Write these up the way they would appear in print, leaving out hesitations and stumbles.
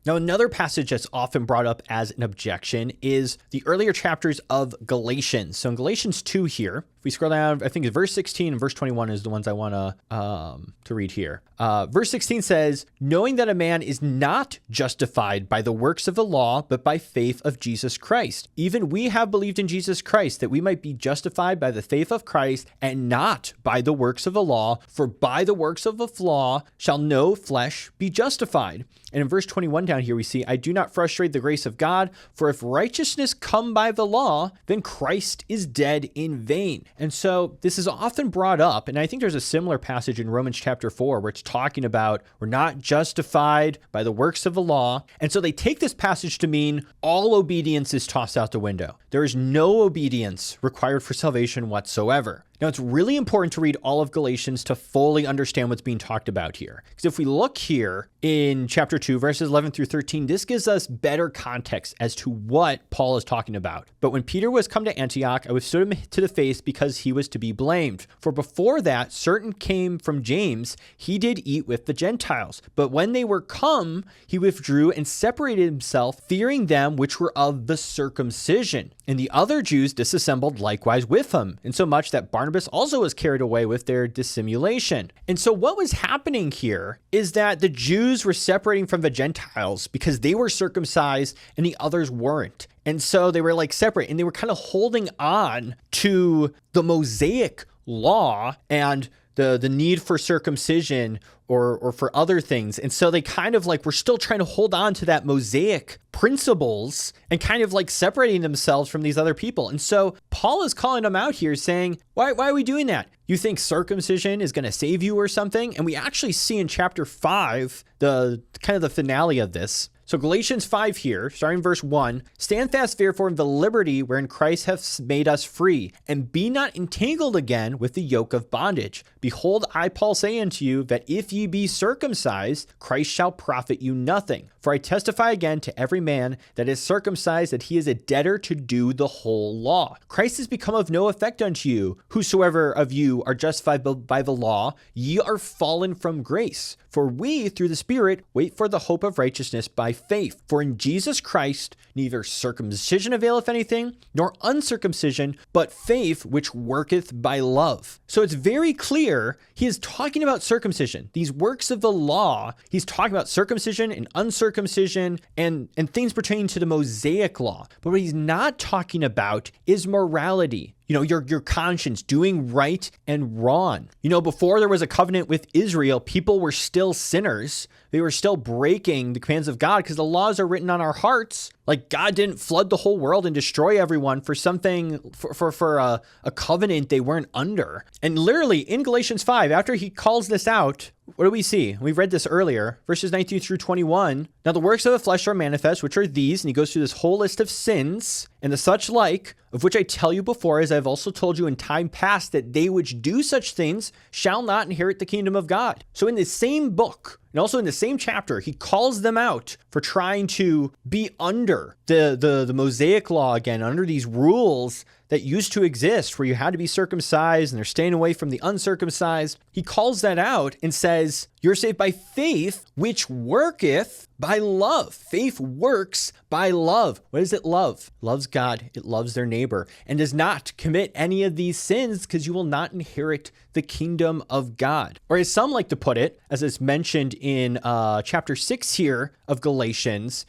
Now, another passage that's often brought up as an objection is the earlier chapters of Galatians. So in Galatians 2 here, if we scroll down, I think it's verse 16 and verse 21 is the ones I want to read here. Verse 16 says, knowing that a man is not justified by the works of the law, but by faith of Jesus Christ. Even we have believed in Jesus Christ, that we might be justified by the faith of Christ and not by the works of the law. For by the works of the law shall no flesh be justified. And in verse 21 down here, we see, I do not frustrate the grace of God, for if righteousness come by the law, then Christ is dead in vain. And so this is often brought up, and I think there's a similar passage in Romans chapter 4 where it's talking about we're not justified by the works of the law. And so they take this passage to mean all obedience is tossed out the window. There is no obedience required for salvation whatsoever. Now, it's really important to read all of Galatians to fully understand what's being talked about here. Because if we look here in chapter 2, verses 11 through 13, this gives us better context as to what Paul is talking about. But when Peter was come to Antioch, I withstood him to the face because he was to be blamed. For before that, certain came from James, he did eat with the Gentiles. But when they were come, he withdrew and separated himself, fearing them which were of the circumcision. And the other Jews disassembled likewise with him, insomuch that Barnabas also was carried away with their dissimulation. And so what was happening here is that the Jews were separating from the Gentiles because they were circumcised and the others weren't. And so they were like separate, and they were kind of holding on to the Mosaic law and the need for circumcision or for other things. And so they kind of like were still trying to hold on to that Mosaic principles and kind of like separating themselves from these other people. And so Paul is calling them out here saying, why are we doing that? You think circumcision is going to save you or something? And we actually see in chapter 5, the kind of the finale of this. So Galatians 5 here, starting verse 1, stand fast therefore in the liberty wherein Christ hath made us free, and be not entangled again with the yoke of bondage. Behold, I, Paul, say unto you, that if ye be circumcised, Christ shall profit you nothing. For I testify again to every man that is circumcised that he is a debtor to do the whole law. Christ is become of no effect unto you. Whosoever of you are justified by the law, ye are fallen from grace. For we, through the Spirit, wait for the hope of righteousness by faith. For in Jesus Christ, neither circumcision availeth anything, nor uncircumcision, but faith which worketh by love. So it's very clear he is talking about circumcision. These works of the law, he's talking about circumcision and uncircumcision and things pertaining to the Mosaic law. But what he's not talking about is morality. You know, your conscience, doing right and wrong. You know, before there was a covenant with Israel, people were still sinners. They were still breaking the commands of God because the laws are written on our hearts. Like God didn't flood the whole world and destroy everyone for something, for a covenant they weren't under. And literally in Galatians 5, after he calls this out, what do we see? We've read this earlier, verses 19 through 21. Now the works of the flesh are manifest, which are these, and he goes through this whole list of sins and the such like, of which I tell you before, as I've also told you in time past, that they which do such things shall not inherit the kingdom of God. So in the same book, and also in the same chapter, he calls them out for trying to be under the Mosaic law again, under these rules that used to exist where you had to be circumcised and they're staying away from the uncircumcised. He calls that out and says, you're saved by faith, which worketh by love. Faith works by love. What does it love? It loves God. It loves their neighbor and does not commit any of these sins because you will not inherit the kingdom of God. Or as some like to put it, as it's mentioned in chapter 6 here of Galatians,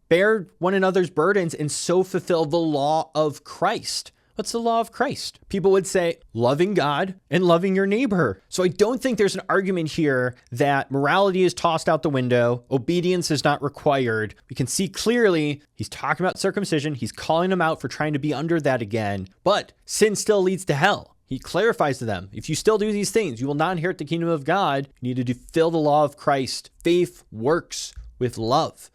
bear one another's burdens and so fulfill the law of Christ. What's the law of Christ? People would say loving God and loving your neighbor. So I don't think there's an argument here that morality is tossed out the window. Obedience is not required. We can see clearly he's talking about circumcision. He's calling them out for trying to be under that again. But sin still leads to hell. He clarifies to them, if you still do these things, you will not inherit the kingdom of God. You need to fulfill the law of Christ. Faith works with love.